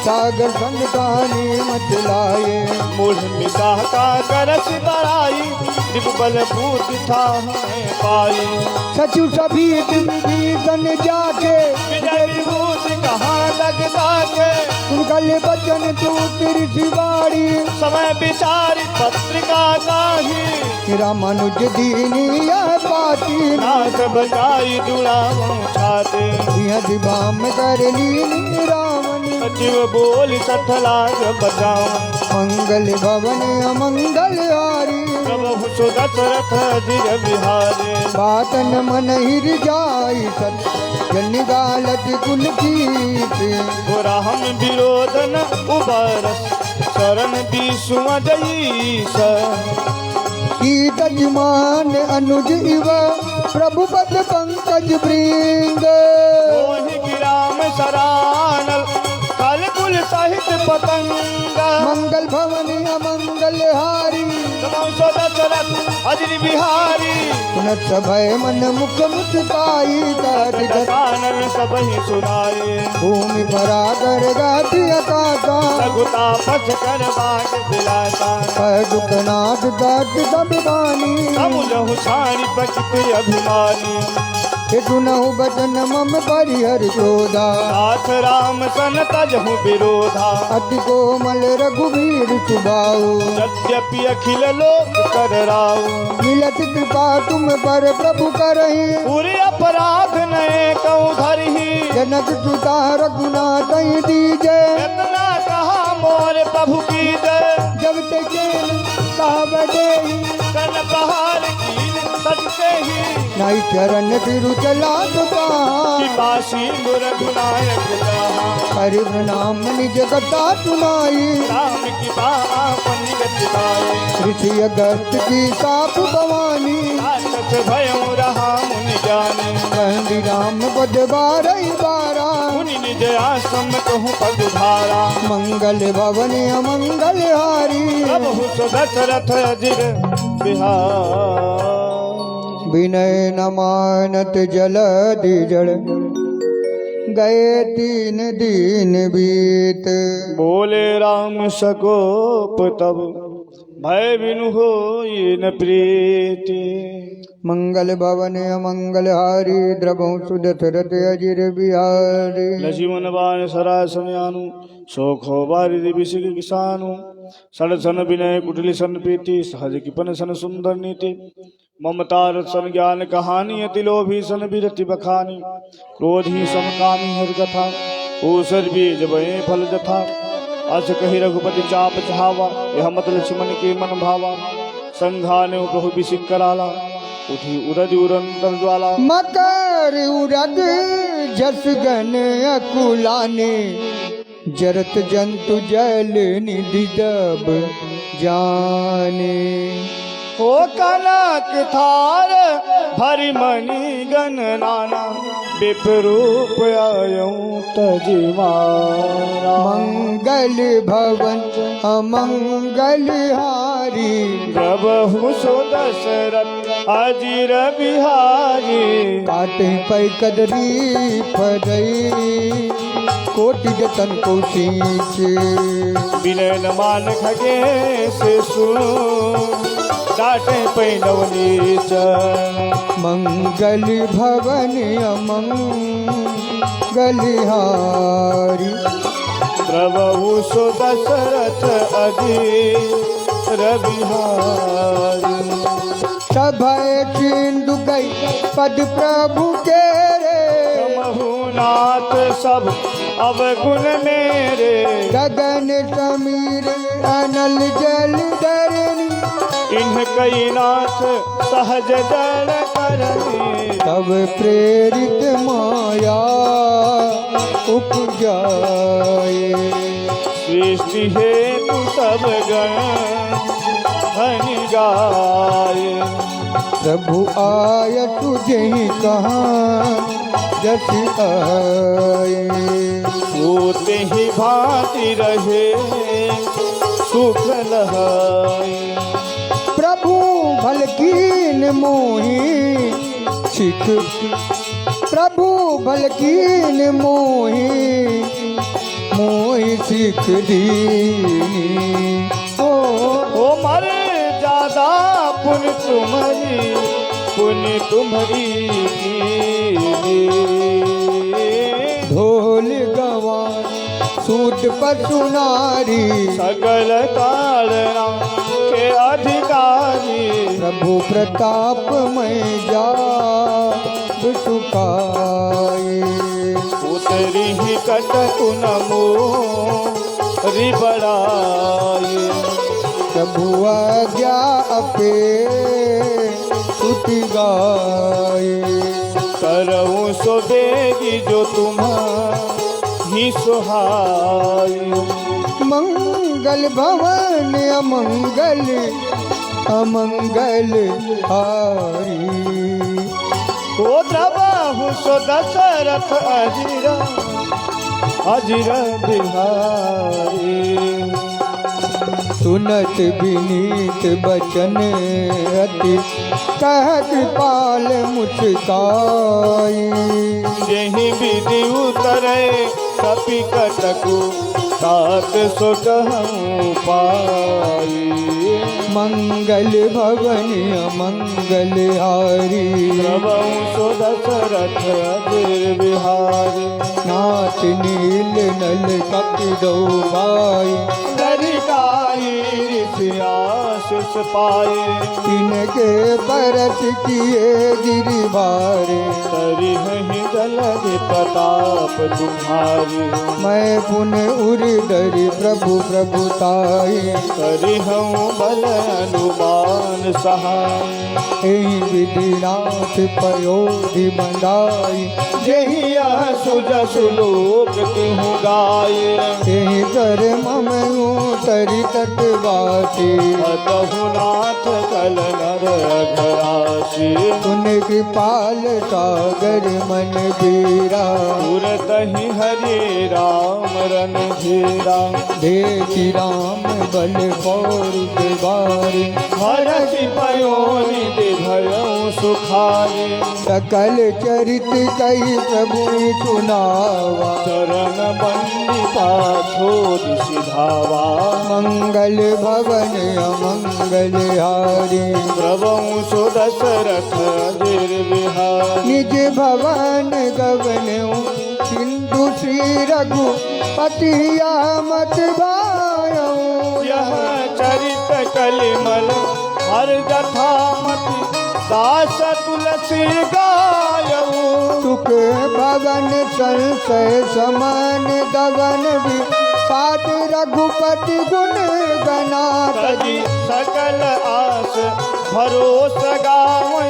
सागर संतानी मत लाए। मूढ़ मिटा का करस बड़ाई दिव बल भूत था पाई। सचु सभी विभीषण जाके विजय विभूति कहाँ लगता के। सुनकल बचन तू तिरछिवाड़ी समय विचारी पत्रिका काही। रामानुज दीनी यह पाती नाथ बजाई दुलाओ छाते। यह दिवाम कर लीनी रावण। सचिव बोल सठलाग बजाओ। मंगल भवन अमंगल हारी प्रभु सुदशरथ अजिर बिहारी। बातन मन हिर जाई सत जन गालत कुल कीत। गोरा हम विरोधन उबरस शरण विष्णु जईस। कीत जमान अनुज इव प्रभु पद पंकज वृंद। मोहि गिराम सरानल कल कुल सहित पतंग। मंगल भवन अमंगल हारी रघुवंश दशरथ अजिर बिहारी। सुनत भय मन मुख मुस्काई काट कानन सबहि सुनाए। भूमि परागर गाती अकाता सगुता पछ कर बाग दिलासा। दुखनाथ दत्त सब बानी। समुझहु छाणी पकित अभिमानी। सुनहु बचन मम परिहर क्रोधा। नाथ राम सन तजहु विरोधा। अति कोमल रघुवीर सुबाऊ। यद्यपि अखिल लोक कर राऊ। मिलत कृपा तुम पर प्रभु करहि। पूरे अपराध नए कऊ धरही। जनक सुता रघुनाथ दीजे। इतना कहा मोर प्रभु की जय। जब ते जेल साहब देहि कन पहाड़ की सजते ही। नाई चरण तिरु चला दुपा। कि बासी रघुनायक जहाँ। हरि प्रणाम निज कथा सुनाई। राम की बापन गतिदाई। ऋषि अगस्त की साप भवानी। राक्षस भयं रहा मुनि जाने। कहंदी राम पद बारही बारा। मुनि निज आश्रम कहूँ पगुधारा। मंगल भवन अमंगल हारी प्रभु सुदशरथ अजिर बिहार। विनय न मानत जलधि जड़ गए 3 दिन बीत। बोले राम सकोप तब भय बिनु होई न प्रीति। मंगल भवन अमंगल हारी द्रवहु सुदशरथ अजिर बिहारी। लक्ष्मण बाण सरा समयानु शोखो बारिधि विषिक किसानु। सड़सन विनय कुटिल सन प्रीति सहज किपन सन सुंदर नीति। ममता सन ज्ञान कहानी अति लोभी सन विरति बखानी। क्रोधी समकामी हर कथा ऊसर बीज बये फल जथा। अस कही रघुपति चाप चहावा यह मत लक्ष्मण के मन भावा। संघाने प्रभु विषिक कराला उठी उरज उरंतर ज्वाला। मकर उरग जस गन अकुलाने जरत जंतु जल निधि दब जाने। हो कनक थार भरि मणि गण नाना। विपरूप आयऊं तजिमारा। मंगल भवन अमंगल हारी प्रभु सुदशरथ अजिर बिहारी। काटे पै कदरी फदई कोटि जतन को शीश। विनय न मान खगे से सुन काटे पै नवनीच। मंगल भवन अमंगल हारी प्रभु सुदशरथ अजिर बिहारी। सभय सिंधु गई पद प्रभु के रे। नाथ सब अवगुण मेरे, गगन समीर अनल जल धरनी, इन्ह कई नाथ सहज जल करनी। तब प्रेरित माया उपजाए, सृष्टि हेतु सब गण धन गाए। प्रभु आय तुझे ही कहाँ जस आए। होते ही भांति रहे सुख लहाए। प्रभु भल कीन मोही सिख, प्रभु भल कीन मोही मोही सिख दीनी। ओ मर ज्यादा पुण्य तुम्हारी, पुण्य तुम्हारी ढोल गवा सूट पर सुनारी, सकल ताड़ना के अधिकारी। प्रभु प्रताप में जा सुखाए। उतरी ही कटकु नमो रि बड़ाई। प्रभु आज्ञा अपे सुति गाए। करऊं सो देगी जो तुम्हारी सुहाई। मंगल भवन अमंगल अमंगल हारी। ओ द्रबाहु सो दशरथ अजिरा अजिर बिहारी। सुनत विनीत बचन अति कह कृपाल मुस्काई। यही विधि उतरे कपि कटकु तात सो कहूँ पाई। मंगल भवन अमंगल हारी। प्रभु सो दशरथ अजिर बिहारी। नाथ नील नल कपिदो भाई। आशीष पाए। तिनके परस किए गिरिवारे। तरी ही जलधि प्रताप तुम्हारी। मैं पुन उर्धरि प्रभु प्रभुताई। करी हूँ बल अनुमान सहाय। एहि विधिनाथ पयोधि बंधाई। यही सुजसु लोक तिहु गाये। एहि कर मम तरि तटवासी। अतहु नाथ कल नर अघरासी। तुन कृपाल सागर मन बीरा। तुरत ही हरि राम रन धीरा। देखि राम बल पौर बारी। हरषि पयोनि भयो सुखाए। सकल चरित कही प्रभु सुनावा। चरण बंदिता छोड़ सिधावा। मंगल भवन अमंगल हारी। प्रभु सो दशरथ अजिर बिहारी। निज भवन गवन्यु सिंधु श्री रघुपति मत भायऊ। यह चरित कलिमल हर जथा मति दास तुलसी गायऊ। सुख भवन संशय समान दवन भी सात रघुपति गुण गनातजी। सकल आस भरोस गावै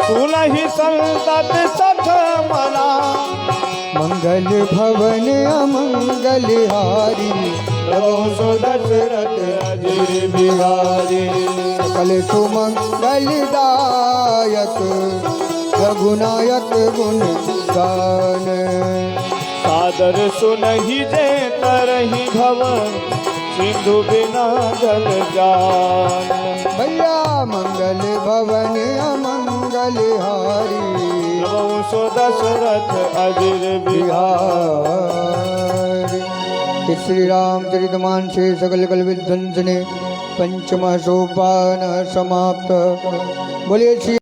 सुनहि संतत सठ मना। मंगल भवन अमंगल हारी। प्रभु सो दशरथ अजिर बिहारी। सकल सुमंगल दायक रघुनायक गुण गान। सादर सुनहि जे तरहि भवन सिंधु बिना जल जान। भैया मंगल भवन अमंगल हारी। प्रभु सो दशरथ अजिर बिहारी। श्री रामचरितमानस से सकल कल विध्वंस ने पंचम सोपान समाप्त। बोलिए श्री